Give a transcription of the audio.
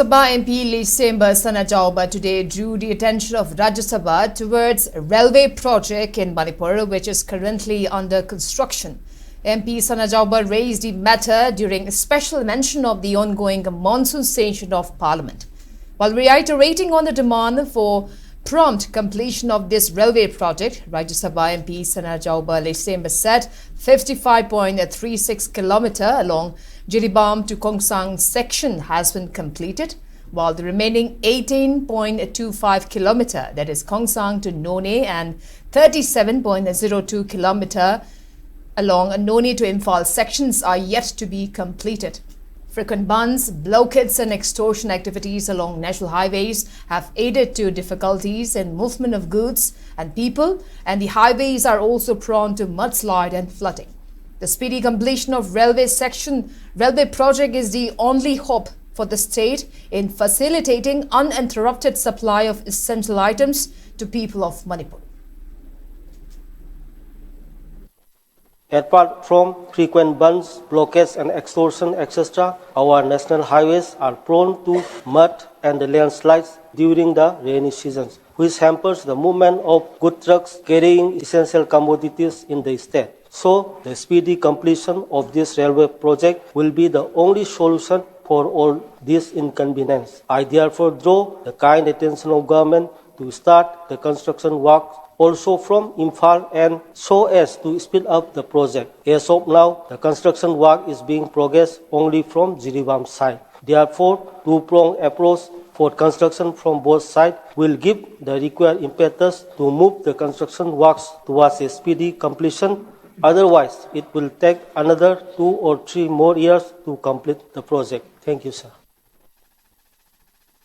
Sabha MP December Sanajaoba today drew the attention of Rajya Sabha towards a railway project in Manipur which is currently under construction. MP Sanajaoba raised the matter during a special mention of the ongoing monsoon session of Parliament. While reiterating on the demand for prompt completion of this railway project, Rajya Sabha MP Sanajaoba December said 55.36 km along Jiribam to Khongsang section has been completed, while the remaining 18.25 km, that is Khongsang to None, and 37.02 km along None to Imphal sections are yet to be completed. Frequent bunds, blockades and extortion activities along national highways have added to difficulties in movement of goods and people, and the highways are also prone to mudslide and flooding. The speedy completion of railway project is the only hope for the state in facilitating uninterrupted supply of essential items to people of Manipur. Apart from frequent bunds, blockades and extortion, etc., our national highways are prone to mud and landslides during the rainy seasons, which hampers the movement of good trucks carrying essential commodities in the state. So, the speedy completion of this railway project will be the only solution for all this inconvenience. I therefore draw the kind attention of government to start the construction work also from Imphal and so as to speed up the project. As of now, the construction work is being progressed only from Jiribam side. Therefore, two-pronged approach for construction from both sides will give the required impetus to move the construction works towards a speedy completion. Otherwise, it will take another 2 or 3 more years to complete the project. Thank you, sir.